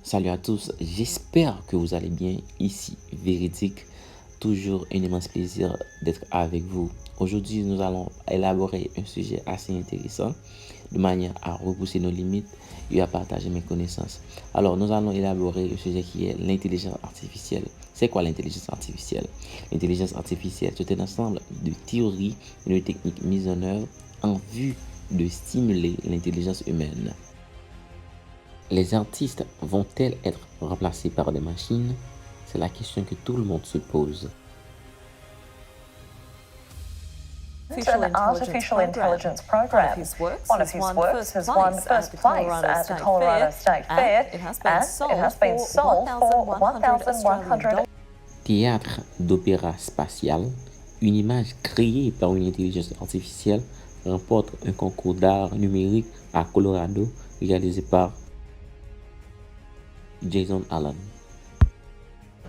Salut à tous, j'espère que vous allez bien. Ici, Véridique, toujours un immense plaisir d'être avec vous. Aujourd'hui, nous allons élaborer un sujet assez intéressant de manière à repousser nos limites et à partager mes connaissances. Alors, nous allons élaborer un sujet qui est l'intelligence artificielle. C'est quoi l'intelligence artificielle? L'intelligence artificielle, c'est un ensemble de théories et de techniques mises en œuvre en vue de stimuler l'intelligence humaine. Les artistes vont-elles être remplacés par des machines? C'est la question que tout le monde se pose. An artificial intelligence program. One of his works has won first place at the Colorado State Fair, and it has been sold for $1,100. Théâtre d'opéra spatial, une image créée par une intelligence artificielle remporte un concours d'art numérique à Colorado réalisé par Jason Allen.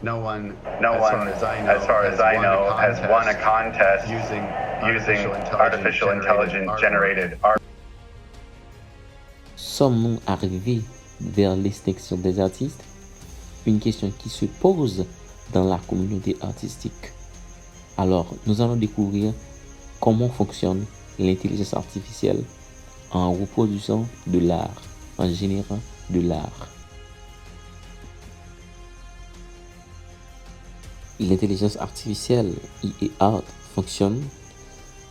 No one, as far as I know, has won a contest using artificial intelligence generated art. Sommes-nous arrivés vers l'extinction des artistes? Une question qui se pose dans la communauté artistique. Alors, nous allons découvrir comment fonctionne l'intelligence artificielle en reproduisant de l'art, en générant de l'art. L'intelligence artificielle IA fonctionne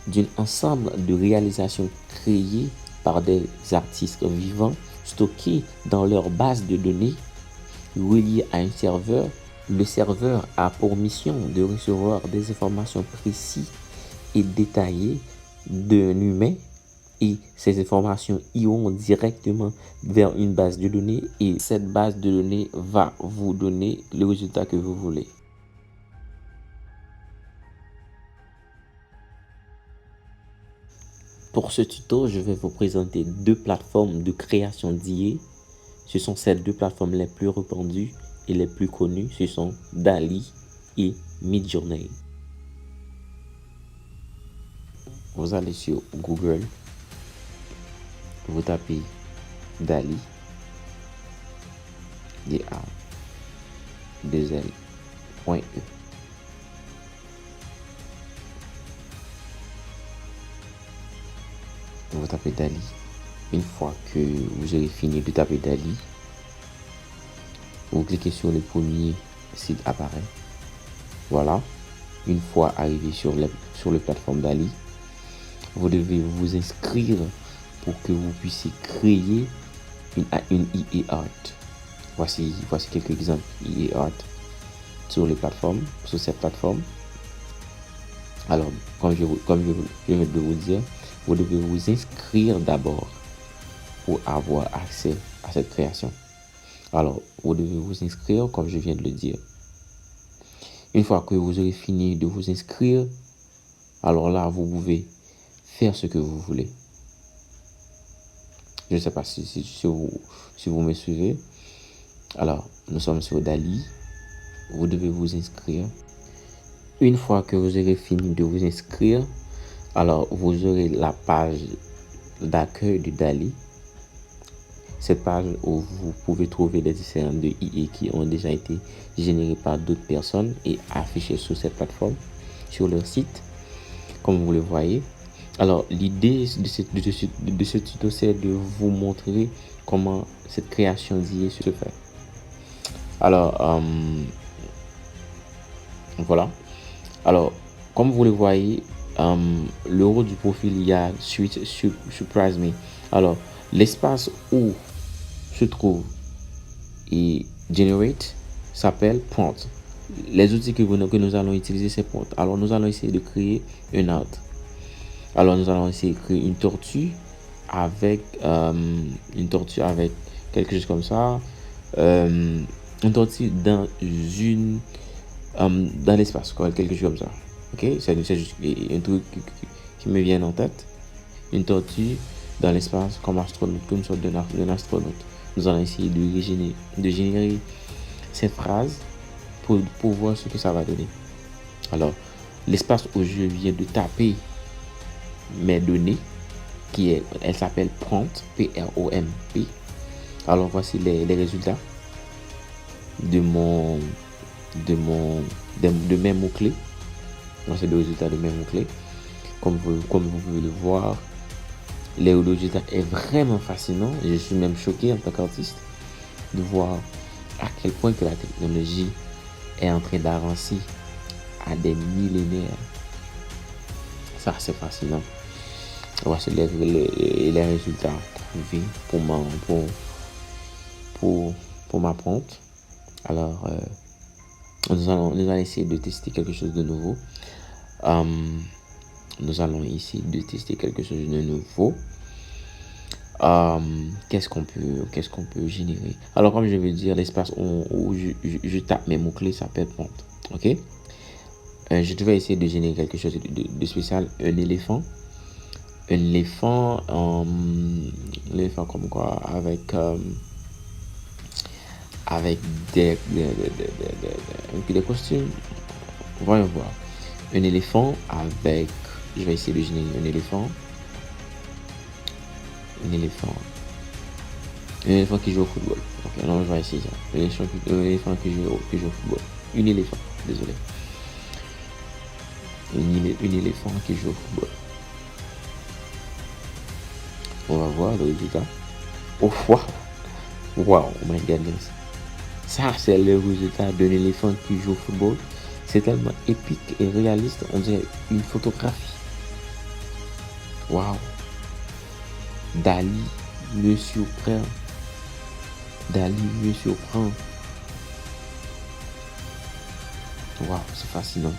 d'un ensemble de réalisations créées par des artistes vivants stockés dans leur base de données reliés à un serveur. Le serveur a pour mission de recevoir des informations précises et détaillées d'un humain et ces informations iront directement vers une base de données et cette base de données va vous donner le résultat que vous voulez. Pour ce tuto, je vais vous présenter deux plateformes de création d'IA. Ce sont ces deux plateformes les plus répandues et les plus connues. Ce sont DALL-E et Midjourney. Vous allez sur Google, vous tapez DALL-E, DA2L.E. Vous tapez DALL-E. Une fois que vous aurez fini de taper DALL-E, vous cliquez sur le premier site apparaît. Voilà. Une fois arrivé sur la plateforme DALL-E, vous devez vous inscrire pour que vous puissiez créer une IA art. Voici quelques exemples IA art sur cette plateforme. Alors, comme je viens de vous dire, vous devez vous inscrire d'abord pour avoir accès à cette création. Alors, vous devez vous inscrire comme je viens de le dire. Une fois que vous aurez fini de vous inscrire, alors là, vous pouvez faire ce que vous voulez. Je ne sais pas si vous me suivez. Alors, nous sommes sur DALL-E. Vous devez vous inscrire. Une fois que vous aurez fini de vous inscrire, alors vous aurez la page d'accueil de DALL-E. Cette page où vous pouvez trouver des différentes de IA qui ont déjà été générées par d'autres personnes et affichées sur cette plateforme, sur leur site, comme vous le voyez. Alors, l'idée de ce tuto, c'est de vous montrer comment cette création d'IA se fait. Alors, voilà. Alors, comme vous le voyez, le haut du profil, il y a Surprise Me. Alors, l'espace où se trouve et Generate s'appelle Prompt. Les outils que nous allons utiliser, c'est Prompt. Alors, nous allons essayer de créer un art. Alors, nous allons essayer de créer une tortue avec quelque chose comme ça. Une tortue dans l'espace, quelque chose comme ça. Ok, c'est juste un truc qui me vient en tête. Une tortue dans l'espace comme astronaute, comme une sorte d'un astronaute. Nous allons essayer de générer cette phrase pour voir ce que ça va donner. Alors, l'espace où je viens de taper mes données, elle s'appelle Prompt, P-R-O-M-P. Alors, voici les résultats. de mes mots-clés. Donc, c'est le résultat de mes mots-clés. Comme vous pouvez le voir, le résultat est vraiment fascinant. Je suis même choqué en tant qu'artiste de voir à quel point que la technologie est en train d'avancer à des millénaires. Ça, c'est fascinant. Voici les résultats trouvés pour ma prompt. Alors, nous allons essayer de tester quelque chose de nouveau. Nous allons essayer de tester quelque chose de nouveau. Qu'est-ce qu'on peut générer? Alors, comme je veux dire, l'espace où je tape mes mots-clés, ça peut être prompt. Ok? Je devais essayer de générer quelque chose de spécial. Un éléphant comme quoi, avec des costumes. Voyons voir. Un éléphant avec, je vais essayer de générer un éléphant qui joue au football. Ok, non, je vais essayer ça. Un éléphant qui joue au football. Un éléphant qui joue au football. On va voir le résultat. Oh, wow, oh my goodness. Ça, c'est le résultat d'un éléphant qui joue au football. C'est tellement épique et réaliste, on dirait une photographie. Wow. Dali me surprend. Wow, c'est fascinant.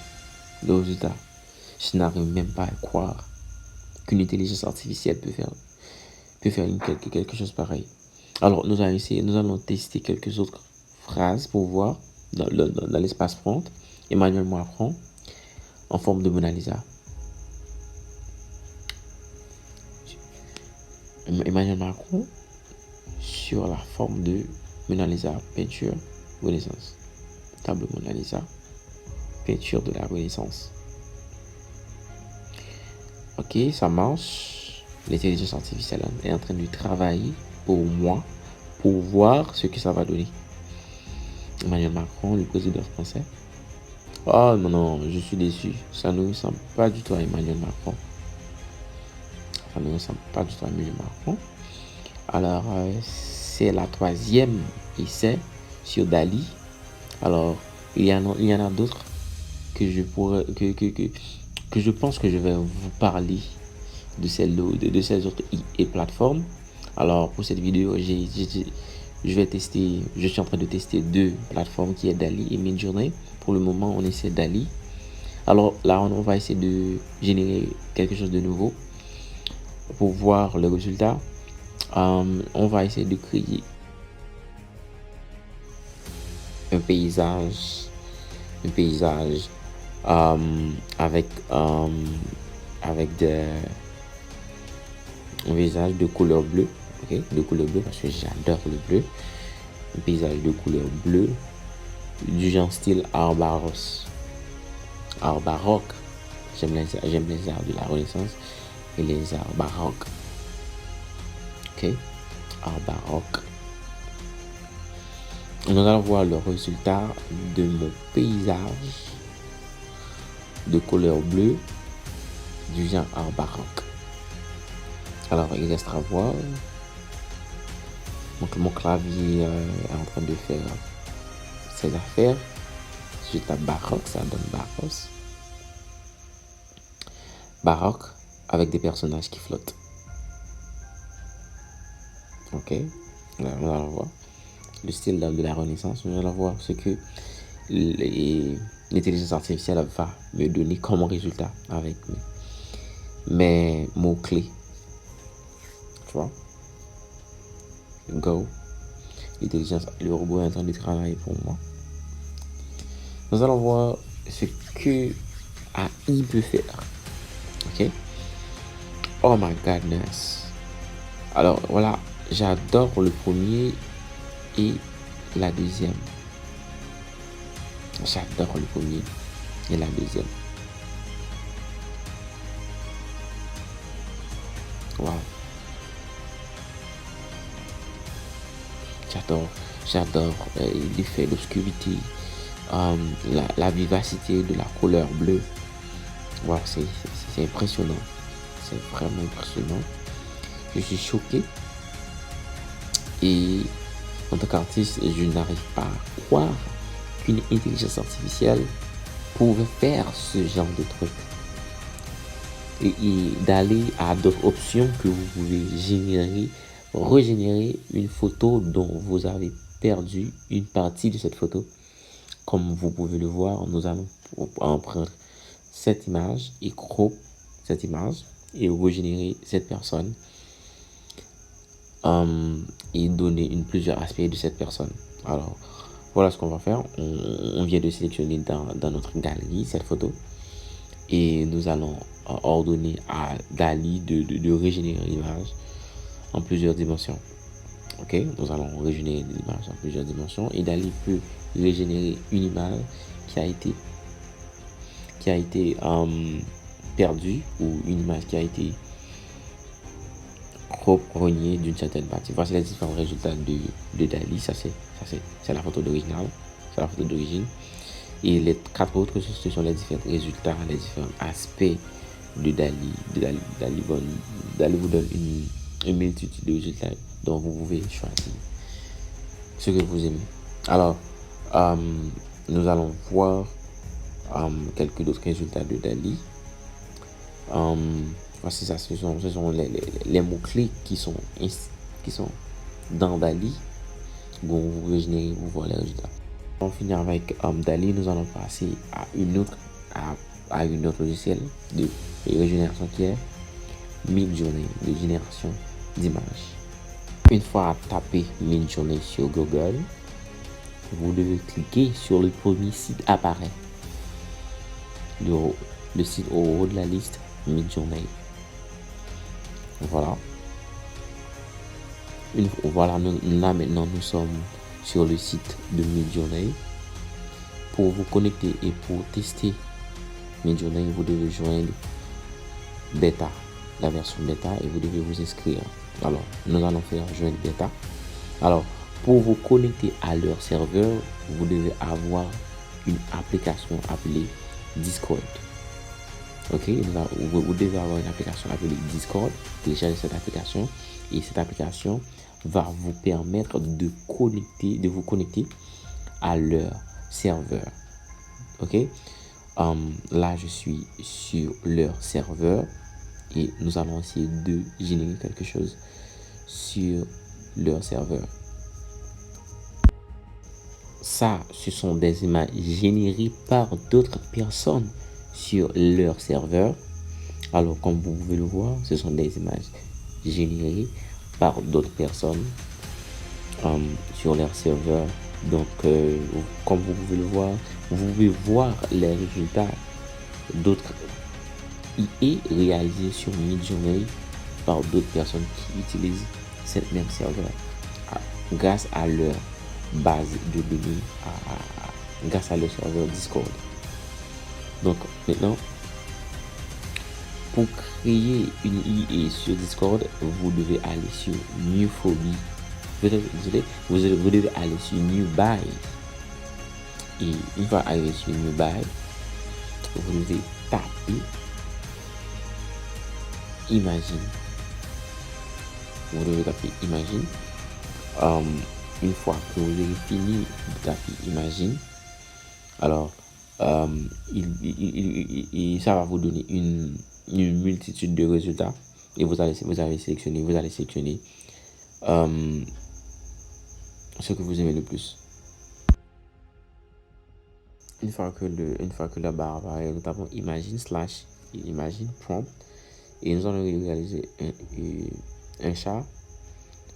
Le résultat, je n'arrive même pas à croire qu'une intelligence artificielle peut faire quelque chose pareil. Alors, nous allons tester quelques autres phrases pour voir dans l'espace prompt. Emmanuel Macron en forme de Mona Lisa. Emmanuel Macron sur la forme de Mona Lisa, peinture Renaissance. Tableau Mona Lisa, peinture de la Renaissance. Ok, ça marche. L'intelligence artificielle est en train de travailler pour moi, pour voir ce que ça va donner. Emmanuel Macron, le président français. Oh non, je suis déçu. Ça ne ressemble pas du tout à Emmanuel Macron. Alors, c'est la 3e essai sur Dali. Alors, il y en a d'autres que je pense que je vais vous parler de ces autres plateformes. Alors, pour cette vidéo, je suis en train de tester 2 plateformes qui est Dali et Midjourney. Pour le moment, on essaie Dali. Alors là, on va essayer de générer quelque chose de nouveau pour voir le résultat. On va essayer de créer un paysage avec un visage de couleur bleue. Ok, de couleur bleue parce que j'adore le bleu. Un paysage de couleur bleue du genre style art baroque. J'aime les arts de la Renaissance et les arts baroques. Ok, art baroque. Nous allons voir le résultat de mon paysage de couleur bleue du genre art baroque. Alors, il restera à voir. Donc, mon clavier est en train de faire ses affaires. Je tape baroque, ça donne baroque avec des personnages qui flottent. Ok, là, on va voir le style de la Renaissance. On va voir ce que l'intelligence artificielle va me donner comme résultat avec mes mots-clés. Tu vois? Go. Le robot est en train de travailler pour moi. Nous allons voir ce que AI peut faire. Ok? Oh my goodness. Alors voilà, j'adore le premier et la deuxième. J'adore le premier et la deuxième. Wow. J'adore l'effet d'obscurité, la vivacité de la couleur bleue. Wow, c'est impressionnant. C'est vraiment impressionnant. Je suis choqué. Et en tant qu'artiste, je n'arrive pas à croire qu'une intelligence artificielle pouvait faire ce genre de truc. Et d'aller à d'autres options que vous pouvez régénérer une photo dont vous avez perdu une partie de cette photo. Comme vous pouvez le voir, nous allons en prendre cette image et crop cette image et régénérer cette personne et donner plusieurs aspects de cette personne. Alors, voilà ce qu'on va faire. On vient de sélectionner dans notre galerie cette photo et nous allons ordonner à DALL-E de régénérer l'image en plusieurs dimensions. Ok, nous allons régénérer l'image en plusieurs dimensions et DALL-E peut régénérer une image qui a été perdue ou une image qui a été reniée d'une certaine partie. Voici les différents résultats de DALL-E. Ça c'est la photo d'original, c'est la photo d'origine. Et les 4 autres, ce sont les différents résultats, les différents aspects de DALL-E. DALL-E vous donne une multitude de résultats dont vous pouvez choisir ce que vous aimez. Alors, nous allons voir quelques autres résultats de DALL-E. Voici ça, ce sont les mots-clés qui sont dans DALL-E. Bon, vous régénérez, vous voyez les résultats. On finit avec DALL-E. Nous allons passer à une autre logiciel de régénération qui est Midjourney, de génération d'images. Une fois tapé Midjourney sur Google, vous devez cliquer sur le premier site apparaît. Le site au haut de la liste, Midjourney. Voilà. Voilà, là maintenant nous sommes sur le site de Midjourney. Pour vous connecter et pour tester Midjourney, vous devez joindre bêta, la version bêta, et vous devez vous inscrire. Alors, nous allons faire joindre bêta. Alors, pour vous connecter à leur serveur, vous devez avoir une application appelée Discord. Ok, vous devez avoir une application appelée Discord. Téléchargez cette application et cette application va vous permettre de vous connecter à leur serveur. Ok, là je suis sur leur serveur et nous allons essayer de générer quelque chose sur leur serveur. Ça, ce sont des images générées par d'autres personnes sur leur serveur. Alors, comme vous pouvez le voir, ce sont des images générées par d'autres personnes sur leur serveur. Donc, comme vous pouvez le voir, vous pouvez voir les résultats d'autres IA réalisés sur Midjourney par d'autres personnes qui utilisent cette même serveur grâce à leur base de données, grâce à leur serveur Discord. Donc maintenant, pour créer une IA sur Discord, vous devez aller sur Newphobie. Vous devez aller sur Newbuy. Et une fois arrivé sur Newbuy, vous devez taper Imagine. Vous devez taper Imagine. Une fois que vous avez fini de taper Imagine, alors ça va vous donner une multitude de résultats et vous allez sélectionner ce que vous aimez le plus. Une fois que la barre apparaît, nous tapons Imagine prompt et nous allons réaliser un chat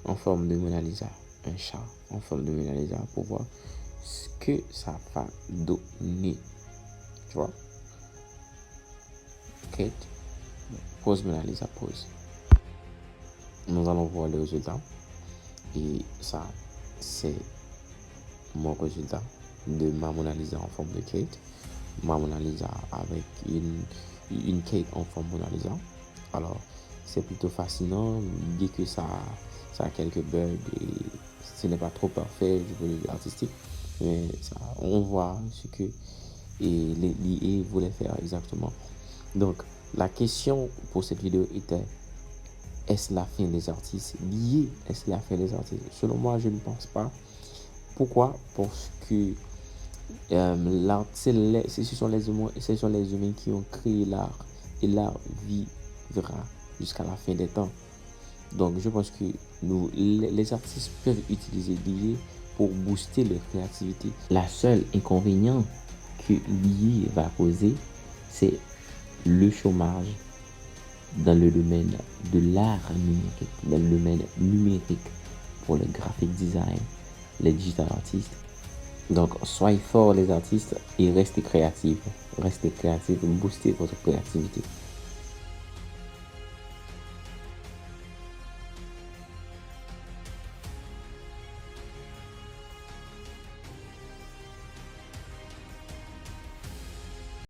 en forme de Mona Lisa. Un chat en forme de Mona Lisa pour voir ce que ça va donner. Tu vois? Kate, pose Mona Lisa, pose. Nous allons voir les résultats. Et ça, c'est mon résultat de ma Mona Lisa en forme de Kate. Ma Mona Lisa avec une Kate en forme de Mona Lisa. Alors, c'est plutôt fascinant dès que ça a quelques bugs et ce n'est pas trop parfait du point de vue artistique, mais ça, on voit ce que l'IA voulait faire exactement. Donc, la question pour cette vidéo était: est-ce la fin des artistes? L'IA, est-ce la fin des artistes? Selon moi, je ne pense pas. Pourquoi? Parce que l'art, ce sont les humains qui ont créé l'art, et l'art vivra jusqu'à la fin des temps. Donc, je pense que les artistes peuvent utiliser l'IA pour booster leur créativité. La seule inconvénient que l'IA va causer, c'est le chômage dans le domaine de l'art numérique, dans le domaine numérique pour le graphic design, les digital artistes. Donc, soyez forts les artistes et restez créatifs, boostez votre créativité.